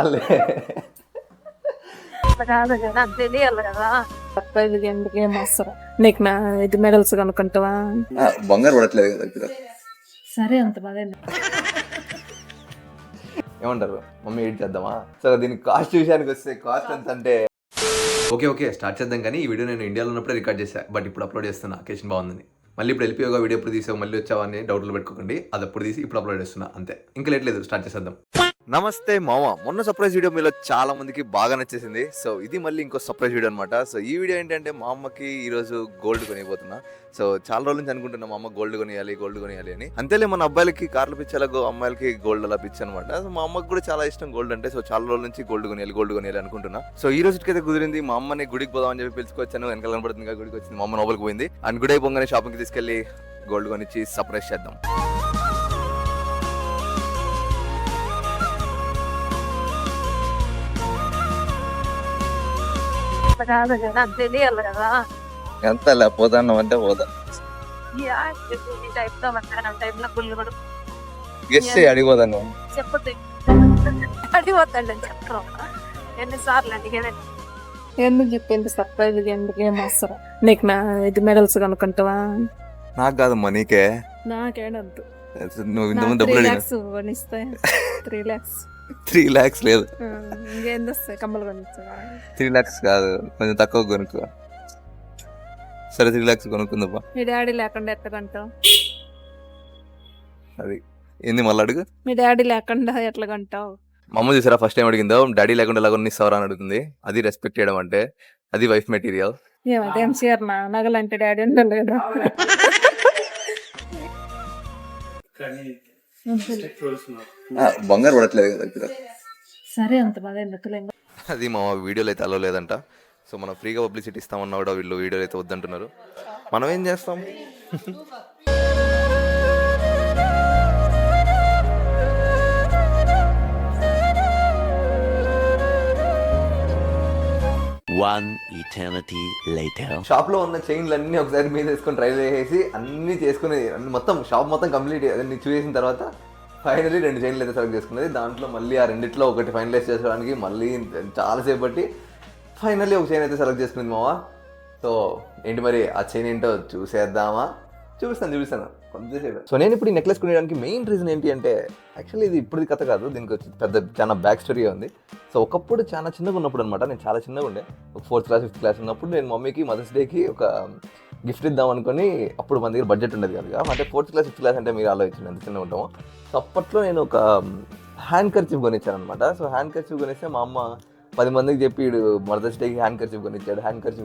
అల్లే కాదు కదా నాకు తెలియాలి కదా. 5 గంటలకి ఏం వస్తారు నీకు ఇది మెడల్స్ కనుక్కుంటావా? బంగారు పడట్లేదు కదా దగ్గర. సరే అంత బాగా ఏమంటారు మమ్మీ ఎయిట్ చేద్దామా? సో దీనికి కాస్ట్ విషయానికి వస్తే కాస్ట్ ఎంత అంటే ఓకే స్టార్ట్ చేద్దాం. కానీ ఈ వీడియో నేను ఇండియాలో ఉన్నప్పుడే రికార్డ్ చేశాను, బట్ ఇప్పుడు అప్లోడ్ చేస్తున్నా. అకేషన్ బాగుందని మళ్ళీ ఇప్పుడు వెళ్ళిపోయాగా వీడియో ఎప్పుడు తీసావు మళ్ళీ వచ్చావా అని డౌట్లు పెట్టుకోకండి. అది అప్పుడు తీసి ఇప్పుడు అప్లోడ్ చేస్తున్నా అంతే. ఇంకా లేదు, స్టార్ట్ చేసేద్దాం. నమస్తే మామ. మొన్న సర్ప్రైజ్ వీడియో మీలో చాలా మందికి బాగా నచ్చేసింది. సో ఇది మళ్ళీ ఇంకో సర్ప్రైజ్ వీడియో అనమాట. సో ఈ వీడియో ఏంటంటే మా అమ్మకి ఈరోజు గోల్డ్ కొనిపోతున్నా. సో చాలా రోజుల నుంచి అనుకుంటున్నా మా అమ్మ గోల్డ్ కొనియాలి అని. అంతేలే మన అబ్బాయిలకి కార్లు పిచ్చేలాగో అమ్మాయిలకి గోల్డ్ అలా పిచ్చి అనమాట. సో మా అమ్మకి కూడా చాలా ఇష్టం గోల్డ్ అంటే. సో చాలా రోజుల నుంచి గోల్డ్ కొనియాలి అనుకుంటున్నా. సో ఈ రోజుకైతే కుదిరింది. మా అమ్మని గుడికి పోదామని చెప్పి పిలుచుకొచ్చాను. వెనకాల కనబడుతుంది గుడికి వచ్చింది. మా అమ్మ లోపలికి పోయింది. అండ్ గుడి అయిపోగానే షాపింగ్కి తీసుకెళ్లి గోల్డ్ కొనిచ్చి సర్ప్రైజ్ చేద్దాం. కాదు కదా నాకు తెలియాలి కదా. ఎంత పోతాను అంటే పోదా గెస్ట్ అడిగిపోతాను. చెప్పదు అడిగిపోతాడని చెప్పరు. ఎన్నిసార్లు అడిగాను. ఎందుకు చెప్పింది సర్ప్రైజ్ ఎందుకు ఏం వస్తారు నీకు ఇది మెడల్స్ కనుక్కుంటావా? నాకు కాదమ్మా నీకే. నాకేడద్దు. నువ్వు ఇంతకుముందు డబ్బులు అడిగినా 3 lakhs 3 lakhs లేదు. ఇంకేం వస్తాయి కమ్మలు కొనిస్తావా? 3 lakhs కాదు, కొంచెం తక్కువ కొనుక్కో. సరే 3 lakhs కొనుక్కుందప్పా. మీ డాడీ లేకుండా ఎట్లా కొంటావు? అది ఏంది మళ్ళీ అడుగు. మీ డాడీ లేకుండా ఎట్లా కొంటావు? మా అమ్మ చూసారా ఫస్ట్ టైం అడిగిందో డాడీ లేకుండా ఎలా కొనిస్తావరా అని అడుగుతుంది. అది రెస్పెక్ట్ చేయడం అంటే, అది వైఫ్ మెటీరియల్. ఏమంటే ఏం చేయరు నగలంటే డాడీ ఉండాలి కదా. బంగారు పడట్లేదు కదా దగ్గర. సరే అంత బాగా ఎందుకులే. అది మా వీడియోలో అయితే అలో లేదంట. సో మనం ఫ్రీగా పబ్లిసిటీ ఇస్తామన్నా కూడా వీళ్ళు వీడియోలు అయితే వద్దంటున్నారు. మనం ఏం చేస్తాం? షాప్ లో ఉన్న చైన్లు అన్ని ఒకసారి మీద వేసుకొని ట్రై చేసి అన్ని చేసుకుని మొత్తం షాప్ మొత్తం కంప్లీట్ అన్ని చూసేసిన తర్వాత ఫైనలీ 2 చైన్లు అయితే సెలెక్ట్ చేసుకున్నది. దాంట్లో మళ్ళీ ఆ రెండిట్లో ఒకటి ఫైనలైజ్ చేసుకోవడానికి మళ్ళీ చాలాసేపు బట్టి ఫైనల్లీ ఒక చైన్ అయితే సెలెక్ట్ చేసుకుంది మావా. సో ఏంటి మరి ఆ చైన్ ఏంటో చూసేద్దామా? చూపిస్తాను కొంచెంసేపు. సో నేను ఇప్పుడు ఈ నెక్లెస్ కొనడానికి మెయిన్ రీజన్ ఏంటి అంటే, యాక్చువల్లీ ఇది ఇప్పుడు కథ కాదు, దీనికి వచ్చి చాలా బ్యాక్ స్టోరీ ఉంది. సో ఒకప్పుడు చాలా చిన్నగా ఉన్నప్పుడు అనమాట, నేను చాలా చిన్నగా ఉండే, ఒక 4th class 5th class ఉన్నప్పుడు నేను మమ్మీకి మదర్స్ డేకి ఒక గిఫ్ట్ ఇద్దాం అనుకుని, అప్పుడు మన దగ్గర బడ్జెట్ ఉండదు కదా. అంటే 4th class 5th class అంటే మీరు ఆలోచించండి ఎంత చిన్నగా ఉంటామో. సో అప్పట్లో నేను ఒక హ్యాండ్ కర్చీఫ్ కొనిచ్చాను అనమాట. సో హ్యాండ్ కర్చీఫ్ కొనిస్తే మా అమ్మ 10 మందికి చెప్పి వీడు మదర్స్ డేకి హ్యాండ్ కర్చీఫ్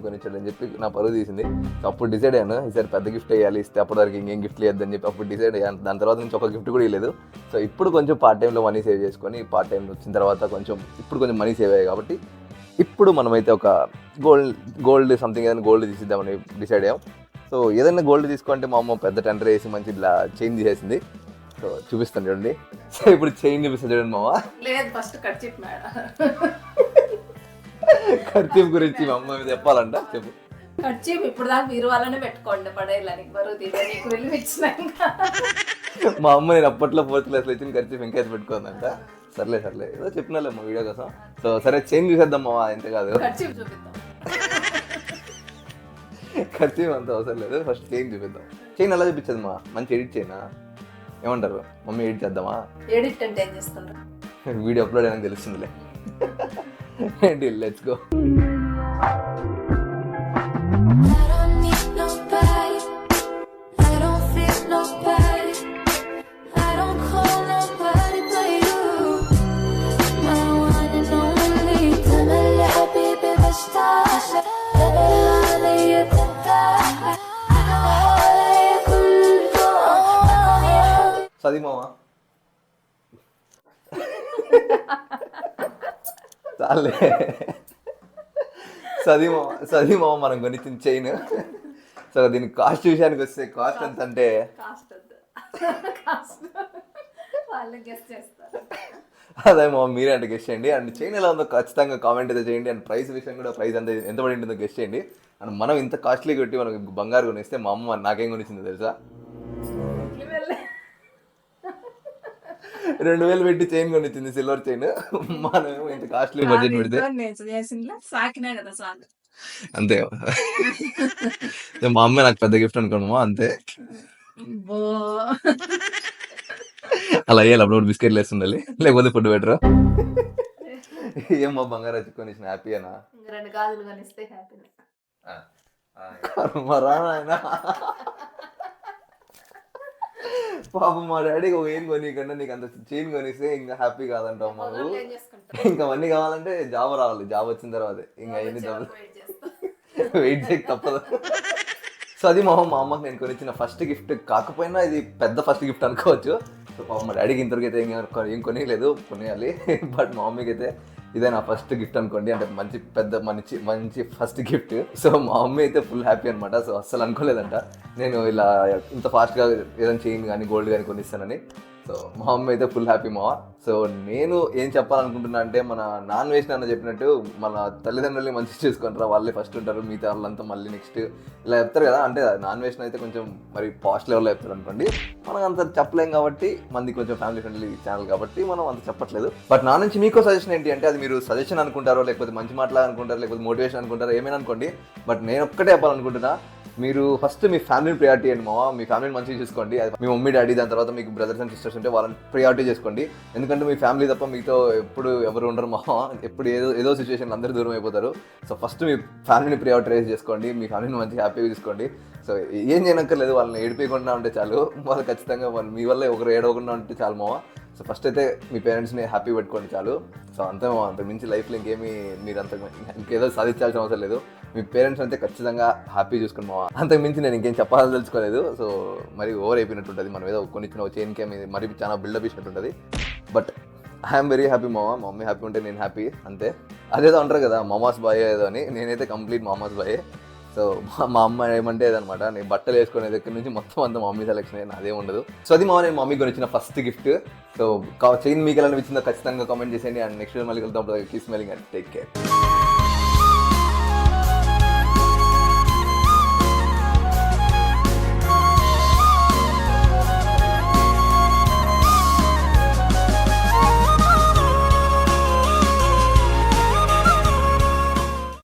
కొనిచ్చాడు అని చెప్పి నా పరువు తీసింది. సో అప్పుడు డిసైడ్ అయ్యాను, ఈసారి పెద్ద గిఫ్ట్ వేయాలి, ఇస్తే అప్పటివరకు ఇంకేం గిఫ్ట్ లేదని చెప్పి అప్పుడు డిసైడ్ అయ్యాను. దాని తర్వాత నుంచి ఒక గిఫ్ట్ కూడా ఇవ్వలేదు. సో ఇప్పుడు కొంచెం పార్ట్ టైంలో మనీ సేవ్ చేసుకొని, పార్ట్ టైం వచ్చిన తర్వాత ఇప్పుడు కొంచెం మనీ సేవ్ అయ్యాయి కాబట్టి ఇప్పుడు మనమైతే ఒక గోల్డ్ సంథింగ్ ఏదైనా గోల్డ్ తీసిద్దామని డిసైడ్ అయ్యాం. సో ఏదైనా గోల్డ్ తీసుకుంటే మా అమ్మ పెద్ద టెండర్ వేసి మంచి చైన్ తీసేసింది. సో చూపిస్తాను చూడండి. సో ఇప్పుడు చైన్ చూపిస్తాను చూడండి మామ. ఖర్చు గురించి మా అమ్మ మీద చెప్పాలంట, చెప్పు. ఖర్చు ఇప్పుడు దాకా మీరు వాళ్ళనే పెట్టుకోండి, పడేయాలని బరువు నీకు వెళ్ళి ఇచ్చినాక. మా అమ్మ నేను అప్పట్లో 4th class ఇచ్చిన ఖర్చు ఇంకా పెట్టుకోందంట. సర్లే ఏదో చెప్పినాలే మా వీడియో కోసం. సో సరే చైన్ చూసేద్దాం మామ, అంతే కాదు ఖర్చు అంత అవసరం లేదు, ఫస్ట్ చైన్ చూపిద్దాం. చైన్ ఎలా చూపించదు మా, మంచి ఎడిట్ చేయనా? ఏమంటారు మమ్మీ ఎడిట్ చేద్దామా? ఎడిట్ అంటే ఏం చేస్తున్నారు? వీడియో అప్లోడ్ అయినా తెలుస్తుందిలే. ఏంటి లెట్స్ గో. సది మామా చాలే. సది మామ మనం కొనిచ్చిన చైన్. సో దీని కాస్ట్ విషయానికి వస్తే కాస్ట్ ఎంత అంటే, అదే మామ మీరే అంటే గెస్ట్ చేయండి. అండ్ చైన్ ఎలా ఉందో ఖచ్చితంగా కామెంట్ అయితే చేయండి. అండ్ ప్రైస్ విషయం కూడా, ప్రైస్ అంతా ఎంత పడి ఉంటుందో గెస్ట్ చేయండి. అండ్ మనం ఇంత కాస్ట్లీ కొట్టి మనకు బంగారు కొనిస్తే మా అమ్మ నాకేం కొనిచ్చిందో తెలుసా? 2000 పెట్టి చైన్ కొనిచ్చింది, సిల్వర్ చైన్. మనమేమో ఇంత కాస్ట్లీ బడ్జెట్ పెడితే నేను చేసిందా సాకినా కదా సార్. అంతే. మా అమ్మ నాకు పెద్ద గిఫ్ట్ అనుకోను అంతే. అలా అయ్యాలి అప్పుడు బిస్కెట్లు వేస్తుండాలి, లేకపోతే ఫుడ్ బెటర్. ఏమో బంగారు వచ్చుకొని హ్యాపీనా? 2 గాజులు కొనిస్తే హ్యాపీ. మరా నాయనా, పాపం మా డాడీకి ఒక ఏం కొనియకుండా నీకు అంత చైన్ కొనిస్తే ఇంకా హ్యాపీ కాదంటావు మాకు. ఇంకా అవన్నీ కావాలంటే జాబ్ రావాలి, జాబ్ వచ్చిన తర్వాత ఇంకా అయ్యింది వెయిట్ చేయక తప్పదు. సో అది మా అమ్మకి నేను కొనిచ్చిన ఫస్ట్ గిఫ్ట్. కాకపోయినా ఇది పెద్ద ఫస్ట్ గిఫ్ట్ అనుకోవచ్చు. సో పాపం మా డాడీకి ఇంతవరకు అయితే ఏం కొనియలేదు, కొనియాలి. బట్ మా మమ్మీకి అయితే ఇదే నా ఫస్ట్ గిఫ్ట్ అనుకోండి, అంటే మంచి పెద్ద మంచి ఫస్ట్ గిఫ్ట్. సో మా మమ్మీ అయితే ఫుల్ హ్యాపీ అనమాట. సో అస్సలు అనుకోలేదంట నేను ఇలా ఇంత ఫాస్ట్గా ఏదైనా చైన్ కానీ గోల్డ్ కానీ కొనిస్తానని. సో మా మమ్మీ అయితే ఫుల్ హ్యాపీ మావా. సో నేను ఏం చెప్పాలనుకుంటున్నా అంటే, మన నాన్ వెజ్ నాన్న చెప్పినట్టు మన తల్లిదండ్రుల్ని మంచి చేసుకుంటారా, వాళ్ళే ఫస్ట్ ఉంటారు, మిగతా వాళ్ళంతా మళ్ళీ నెక్స్ట్ ఇలా చెప్తారు కదా. అంటే నాన్ వెజ్ అయితే కొంచెం మరి పాస్ట్ లెవెల్లో చెప్తారు అనుకోండి, మనం అంత చెప్పలేం కాబట్టి, మంది కొంచెం ఫ్యామిలీ ఫ్రెండ్లీ ఛానల్ కాబట్టి మనం అంత చెప్పట్లేదు. బట్ నా నుంచి మీకు సజెషన్ ఏంటి అంటే, అది మీరు సజెషన్ అనుకుంటారో, లేకపోతే మంచి మాటలా అనుకుంటారో, లేకపోతే మోటివేషన్ అనుకుంటారో, ఏమైనా అనుకోండి. బట్ నేను ఒక్కటే చెప్పాలనుకుంటున్నా, మీరు ఫస్ట్ మీ ఫ్యామిలీని ప్రియారిటీ అండి మావా. మీ ఫ్యామిలీని మంచిగా చూసుకోండి. అది మీ మమ్మీ డాడీ, దాని తర్వాత మీకు బ్రదర్స్ అండ్ సిస్టర్స్ ఉంటే వాళ్ళని ప్రియారిటీ చేసుకోండి. ఎందుకంటే మీ ఫ్యామిలీ తప్ప మీతో ఎప్పుడు ఎవరు ఉండరు మావా. ఎప్పుడు ఏదో సిచ్యువేషన్ అందరూ దూరం అయిపోతారు. సో ఫస్ట్ మీ ఫ్యామిలీని ప్రియారిటైజ్ చేసుకోండి, మీ ఫ్యామిలీని మంచిగా హ్యాపీగా చూసుకోండి. సో ఏం చేయనక్కర్లేదు, వాళ్ళని ఏడిపోయకుండా ఉంటే చాలు. వాళ్ళు ఖచ్చితంగా వాళ్ళు మీ వల్ల ఒకరు ఏడవకుండా ఉంటే చాలు మావా. సో ఫస్ట్ అయితే మీ పేరెంట్స్ని హ్యాపీ పెట్టుకోండి చాలు. సో అంతే అంత మించి లైఫ్లో ఇంకేమీ మీరు ఇంకేదో సాధించాల్సిన అవసరం లేదు. మీ పేరెంట్స్ అయితే ఖచ్చితంగా హ్యాపీ చూసుకుని మావా. అంతకు మించి నేను ఇంకేం చెప్పాలని తెలుసుకోలేదు. సో మరి ఓవర్ అయిపోయినట్టు ఉంటుంది, మనం ఏదో కొనిచ్చిన చైన్కే మరి చాలా బిల్డప్ ఇచ్చినట్టు ఉంటుంది. బట్ ఐఎమ్ వెరీ హ్యాపీ మావా. మా మమ్మీ హ్యాపీ ఉంటే నేను హ్యాపీ, అంతే. అదేదో అంటారు కదా మామాస్ బాయ్ ఏదో అని, నేనైతే కంప్లీట్ మామాస్ బాయే. సో మా అమ్మ ఏమంటే అదనమాట, నేను బట్టలు వేసుకునే దగ్గర నుంచి మొత్తం అంతా మా మమ్మీ సెలెక్షన్, అదే ఉండదు. సో అది మా నేను మమ్మీకి కొనిచ్చిన ఫస్ట్ గిఫ్ట్. సో చైన్ మీకు ఎలా అనిపించిందో ఖచ్చితంగా కామెంట్ చేసేయండి. అండ్ నెక్స్ట్ మళ్ళీ కలుద్దాం. Keep smiling and take care.